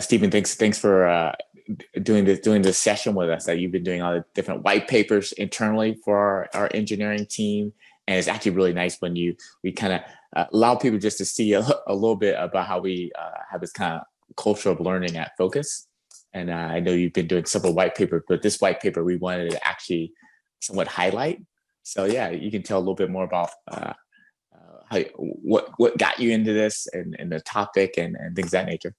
Stephen, thanks for doing this session with us. That you've been doing all the different white papers internally for our engineering team, and it's actually really nice when we kind of allow people just to see a little bit about how we have this kind of culture of learning at Fokcus. And I know you've been doing several white papers, but this white paper we wanted to actually somewhat highlight. So yeah, you can tell a little bit more about what got you into this and the topic and things of that nature.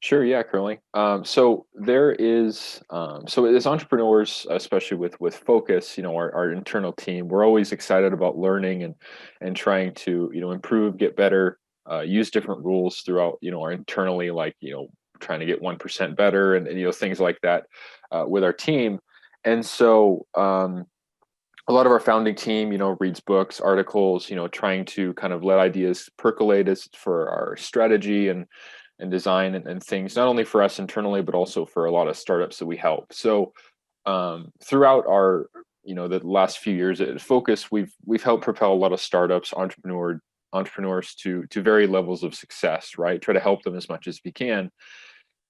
Sure, yeah, Curling. So there is, so as entrepreneurs, especially with Fokcus, our internal team, we're always excited about learning and trying to, improve, get better, use different rules throughout, our internally, like, trying to get 1% better and things like that with our team. And so a lot of our founding team, reads books, articles, trying to kind of let ideas percolate as for our strategy and design and things, not only for us internally, but also for a lot of startups that we help. So throughout our, the last few years at Fokcus, we've helped propel a lot of startups, entrepreneurs to varied levels of success, right? Try to help them as much as we can.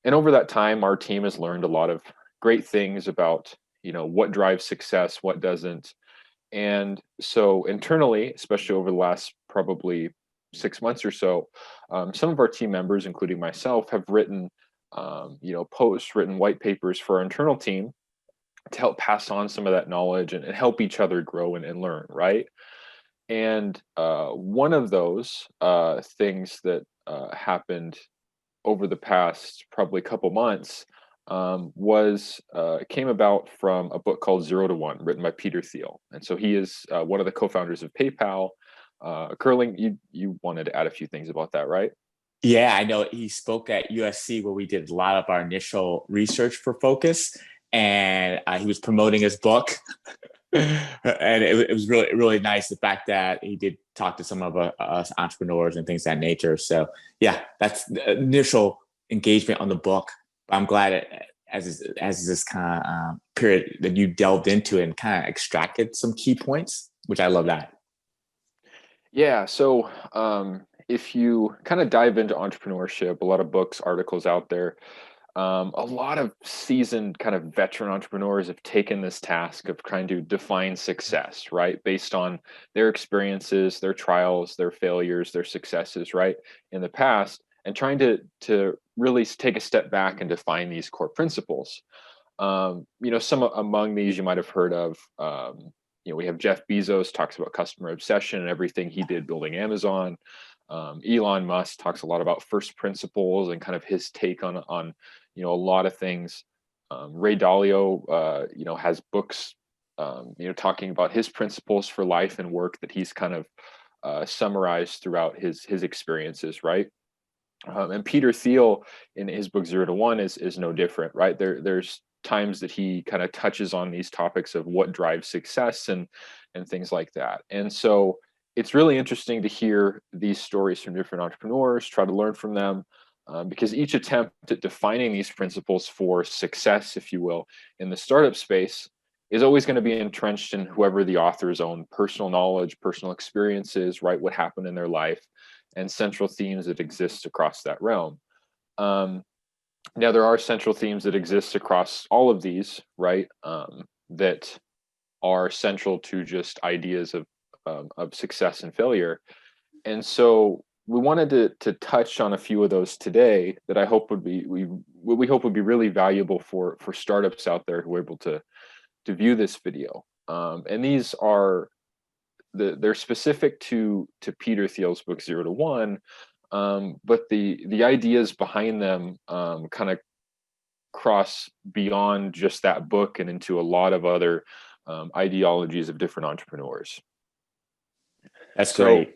And over that time, our team has learned a lot of great things about, what drives success, what doesn't. And so internally, especially over the last probably 6 months or so, some of our team members, including myself, have written, posts, written white papers for our internal team to help pass on some of that knowledge and help each other grow and learn, right? And one of those things that happened over the past probably couple months was came about from a book called Zero to One, written by Peter Thiel. And so he is one of the co-founders of PayPal. Curling, you wanted to add a few things about that, right? Yeah, I know he spoke at USC where we did a lot of our initial research for Fokcus, and he was promoting his book. And it was really nice the fact that he did talk to some of us entrepreneurs and things of that nature. So yeah, that's the initial engagement on the book. I'm glad as this kind of period that you delved into and kind of extracted some key points, which I love that. Yeah. So if you kind of dive into entrepreneurship, a lot of books, articles out there, a lot of seasoned kind of veteran entrepreneurs have taken this task of trying to define success, right? Based on their experiences, their trials, their failures, their successes, right? In the past, and trying to really take a step back and define these core principles. Some among these you might have heard of. We have Jeff Bezos talks about customer obsession and everything he did building Amazon. Elon Musk talks a lot about first principles and kind of his take on a lot of things. Ray Dalio, has books, talking about his principles for life and work that he's kind of summarized throughout his experiences, right? And Peter Thiel in his book Zero to One is no different, right? There's times that he kind of touches on these topics of what drives success and things like that. And so it's really interesting to hear these stories from different entrepreneurs, try to learn from them, because each attempt at defining these principles for success, if you will, in the startup space is always going to be entrenched in whoever the author's own personal knowledge, personal experiences, right? What happened in their life and central themes that exist across that realm. Now, there are central themes that exist across all of these, right? That are central to just ideas of success and failure. And so we wanted to touch on a few of those today that I hope would be we hope would be really valuable for startups out there who are able to view this video. And these are they're specific to Peter Thiel's book Zero to One, but the ideas behind them kind of cross beyond just that book and into a lot of other ideologies of different entrepreneurs. That's great.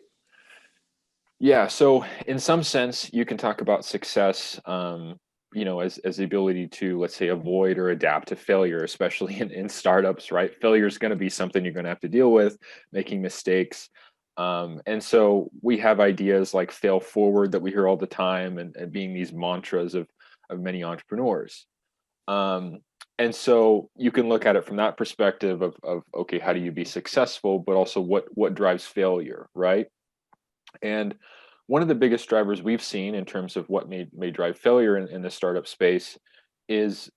Yeah, so in some sense, you can talk about success, as the ability to, let's say, avoid or adapt to failure, especially in startups, right? Failure is going to be something you're going to have to deal with, making mistakes. And so we have ideas like fail forward that we hear all the time and being these mantras of many entrepreneurs. And so you can look at it from that perspective of okay, how do you be successful, but also what drives failure, right? And one of the biggest drivers we've seen in terms of what may drive failure in the startup space is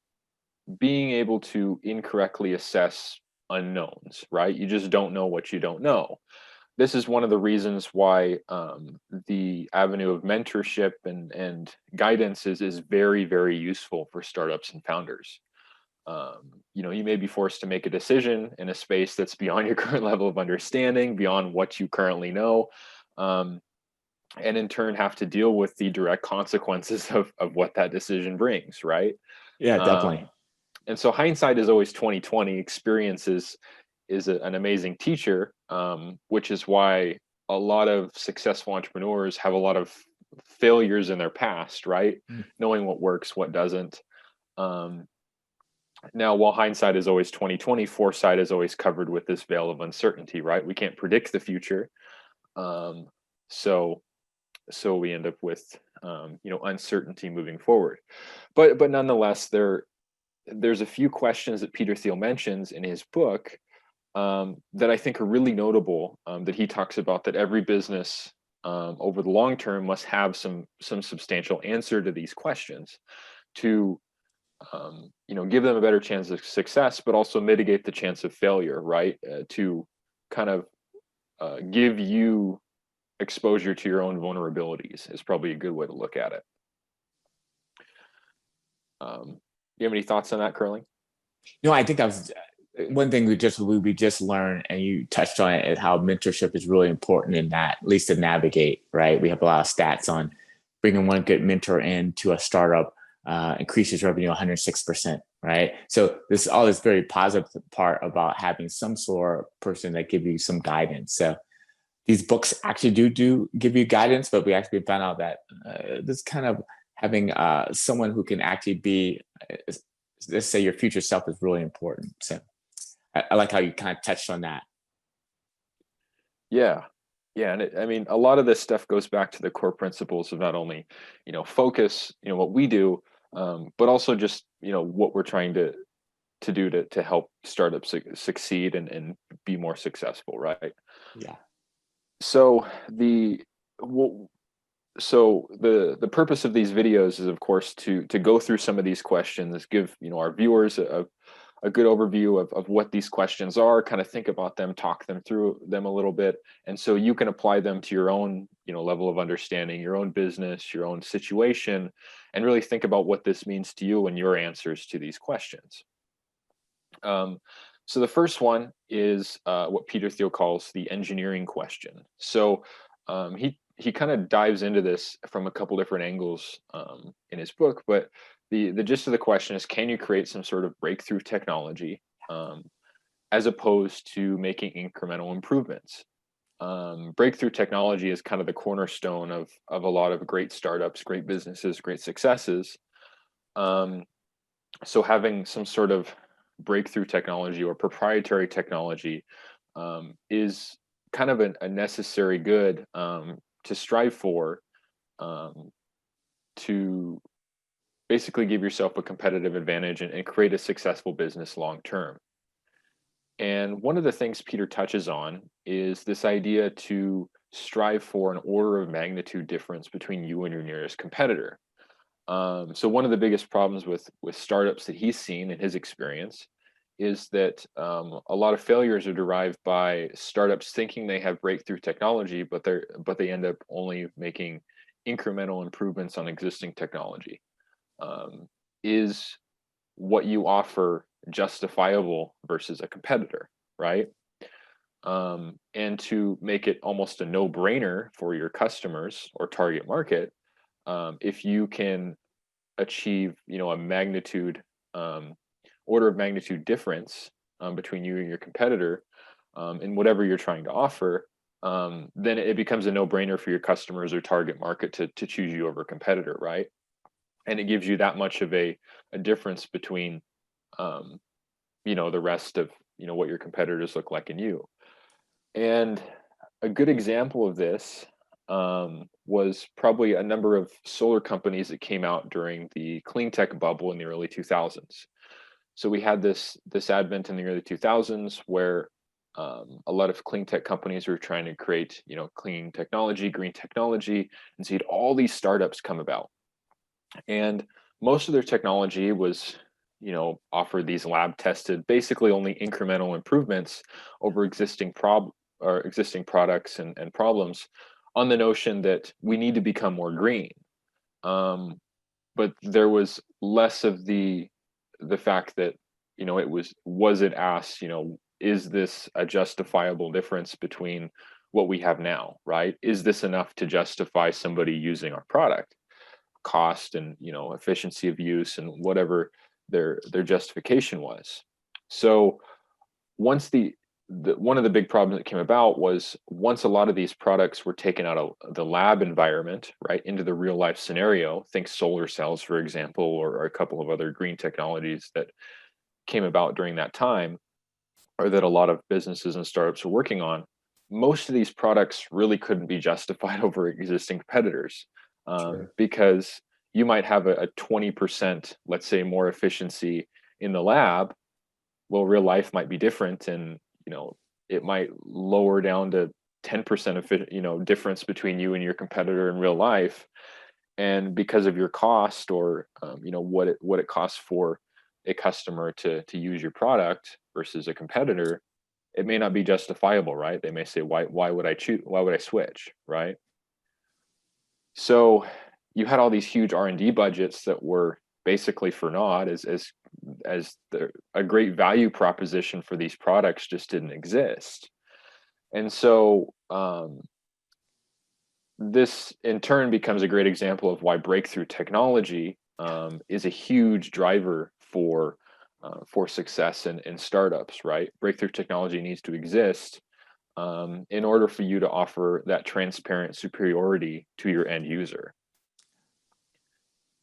being able to incorrectly assess unknowns, right? You just don't know what you don't know. This is one of the reasons why the avenue of mentorship and guidance is very, very useful for startups and founders. You may be forced to make a decision in a space that's beyond your current level of understanding, beyond what you currently know, um, and in turn have to deal with the direct consequences of what that decision brings, right? Yeah, definitely. Um, and so hindsight is always 2020. Experience is an amazing teacher, which is why a lot of successful entrepreneurs have a lot of failures in their past, right? Mm. Knowing what works, what doesn't. Um, Now, while hindsight is always 2020, foresight is always covered with this veil of uncertainty, right? We can't predict the future, um, so we end up with uncertainty moving forward. But nonetheless, there's a few questions that Peter Thiel mentions in his book that I think are really notable. That he talks about that every business over the long term must have some substantial answer to these questions to give them a better chance of success, but also mitigate the chance of failure, right? To kind of give you exposure to your own vulnerabilities is probably a good way to look at it. You have any thoughts on that, Curling? No, I think that was one thing we just learned, and you touched on it, is how mentorship is really important in that, at least to navigate, right? We have a lot of stats on bringing one good mentor into a startup increases revenue 106%, right? So this all this very positive part about having some sort of person that give you some guidance. So these books actually do give you guidance, but we actually found out that this kind of having someone who can actually be, let's say, your future self is really important. So I like how you kind of touched on that. Yeah. Yeah, and I mean, a lot of this stuff goes back to the core principles of not only, focus, what we do, but also just, what we're trying to do to help startups succeed and be more successful, right? Yeah. So w- the purpose of these videos is, of course, to go through some of these questions, give our viewers a good overview of what these questions are, kind of think about them, talk them through them a little bit, and so you can apply them to your own level of understanding, your own business, your own situation, and really think about what this means to you and your answers to these questions. So the first one is what Peter Thiel calls the engineering question. So he kind of dives into this from a couple different angles in his book, but the gist of the question is: can you create some sort of breakthrough technology as opposed to making incremental improvements? Breakthrough technology is kind of the cornerstone of a lot of great startups, great businesses, great successes. Um, so having some sort of breakthrough technology or proprietary technology is kind of a necessary good to strive for, um, to basically give yourself a competitive advantage and create a successful business long term. And one of the things Peter touches on is this idea to strive for an order of magnitude difference between you and your nearest competitor. So one of the biggest problems with startups that he's seen in his experience is that a lot of failures are derived by startups thinking they have breakthrough technology, but they end up only making incremental improvements on existing technology. Is what you offer justifiable versus a competitor, right? And to make it almost a no-brainer for your customers or target market, if you can achieve a magnitude order of magnitude difference between you and your competitor in whatever you're trying to offer, then it becomes a no-brainer for your customers or target market to choose you over a competitor, right? And it gives you that much of a difference between um, the rest of what your competitors look like in you. And a good example of this was probably a number of solar companies that came out during the clean tech bubble in the early 2000s. So we had this advent in the early 2000s where A lot of clean tech companies were trying to create, clean technology, green technology, and so you had all these startups come about. And most of their technology was, offered these lab tested, basically only incremental improvements over existing products and problems, on the notion that we need to become more green. But there was less of the fact that, was it asked, is this a justifiable difference between what we have now, right? Is this enough to justify somebody using our product? Cost and, efficiency of use and whatever their justification was. So once the one of the big problems that came about was, once a lot of these products were taken out of the lab environment, right, into the real life scenario, think solar cells, for example, or a couple of other green technologies that came about during that time, or that a lot of businesses and startups are working on, most of these products really couldn't be justified over existing competitors, Sure. because you might have a 20%, let's say, more efficiency in the lab. Well, real life might be different, and it might lower down to 10% of difference between you and your competitor in real life. And because of your cost, or what it costs for a customer to use your product versus a competitor, it may not be justifiable, right? They may say, why would I switch, right? So you had all these huge R&D budgets that were basically for naught, a great value proposition for these products just didn't exist. And so this in turn becomes a great example of why breakthrough technology is a huge driver for success in startups, right? Breakthrough technology needs to exist in order for you to offer that transparent superiority to your end user.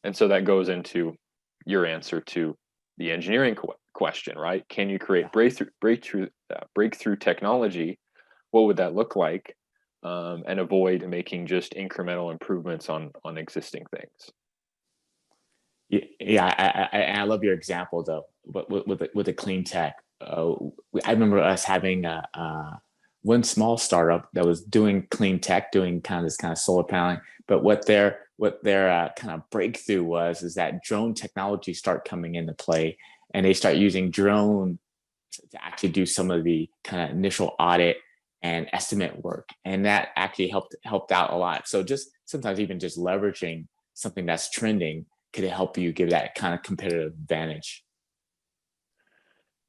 And so that goes into your answer to the engineering question, right? Can you create breakthrough technology? What would that look like? And avoid making just incremental improvements on existing things. Yeah, I love your example though, with the clean tech. I remember us having one small startup that was doing clean tech, doing kind of solar paneling. But what their kind of breakthrough was is that drone technology start coming into play, and they start using drone to actually do some of the kind of initial audit and estimate work, and that actually helped out a lot. So just sometimes even just leveraging something that's trending could help you give that kind of competitive advantage.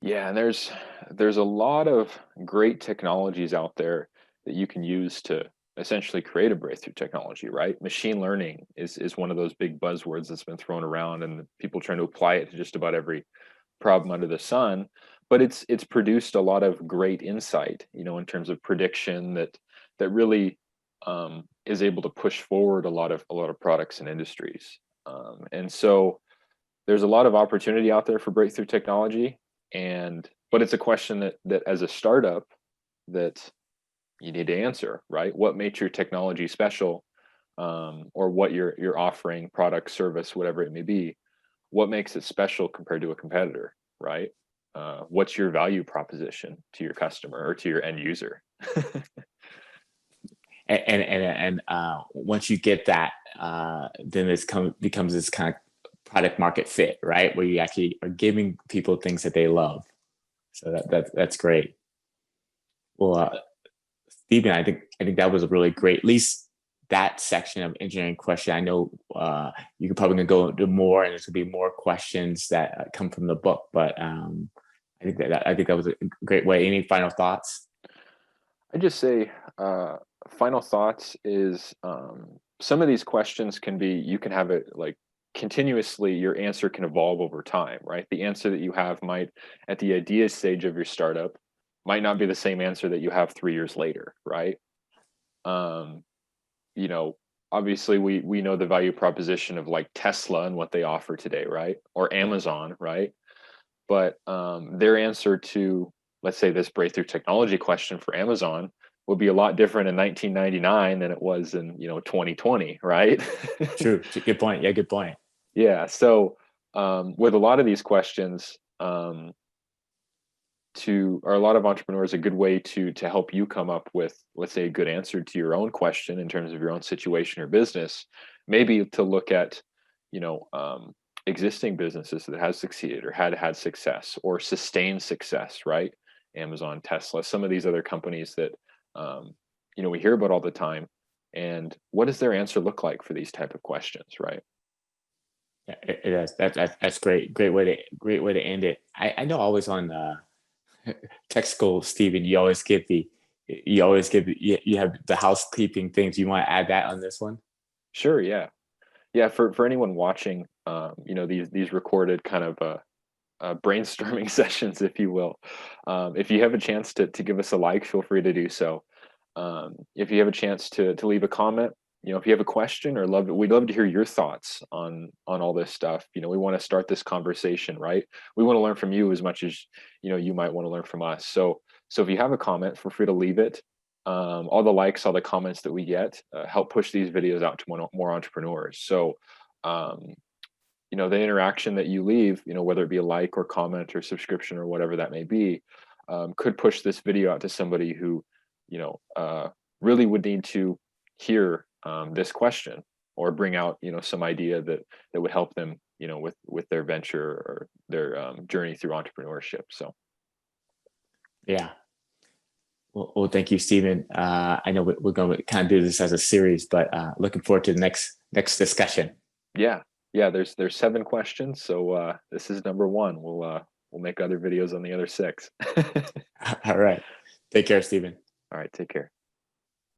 Yeah, and there's a lot of great technologies out there that you can use to essentially create a breakthrough technology, right? Machine learning is one of those big buzzwords that's been thrown around, and people trying to apply it to just about every problem under the sun. But it's produced a lot of great insight, in terms of prediction that really is able to push forward a lot of products and industries. And so there's a lot of opportunity out there for breakthrough technology, but it's a question that as a startup that you need to answer, right? What makes your technology special, or what you're offering, product, service, whatever it may be? What makes it special compared to a competitor, right? What's your value proposition to your customer or to your end user? And once you get that, then becomes this kind of product market fit, right? Where you actually are giving people things that they love. So that's great. Well, Stephen, I think that was a really great, at least that section of engineering question. I know you could probably go into more, and there's gonna be more questions that come from the book. But I think that was a great way. Any final thoughts? I just say final thoughts is, some of these questions you can have it like continuously. Your answer can evolve over time, right? The answer that you have might at the idea stage of your startup might not be the same answer that you have 3 years later, right? um Obviously we know the value proposition of like Tesla and what they offer today, right? Or Amazon, right? But their answer to, let's say, this breakthrough technology question for Amazon would be a lot different in 1999 than it was in 2020, right? True. Good point. Yeah, good point. Yeah. So with a lot of these questions, a lot of entrepreneurs, a good way to help you come up with, let's say, a good answer to your own question in terms of your own situation or business, maybe to look at, you know, existing businesses that has succeeded or had success or sustained success, right? Amazon, Tesla, some of these other companies that you know, we hear about all the time. And what does their answer look like for these type of questions, right? Yeah, it is. That's great. Great way to end it. I know always on tech school, Steven, you always give you have the housekeeping things. You want to add that on this one? Sure, yeah. Yeah, for anyone watching, you know, these recorded kind of brainstorming sessions, if you will. If you have a chance to give us a like, feel free to do so. If you have a chance to leave a comment, you know, if you have a question or we'd love to hear your thoughts on all this stuff. You know, we want to start this conversation, right? We want to learn from you as much as, you know, you might want to learn from us. So if you have a comment, feel free to leave it. All the likes, all the comments that we get help push these videos out to more entrepreneurs. So um, you know, the interaction that you leave, you know, whether it be a like or comment or subscription or whatever that may be, could push this video out to somebody who, you know, really would need to hear this question, or bring out, you know, some idea that would help them, you know, with their venture or their journey through entrepreneurship. So Yeah. Well, thank you, Stephen. I know we're going to kind of do this as a series, but looking forward to the next discussion. yeah, yeah, there's 7 questions, so this is number 1. We'll make other videos on the other 6. All right. Take care, Stephen. All right, take care.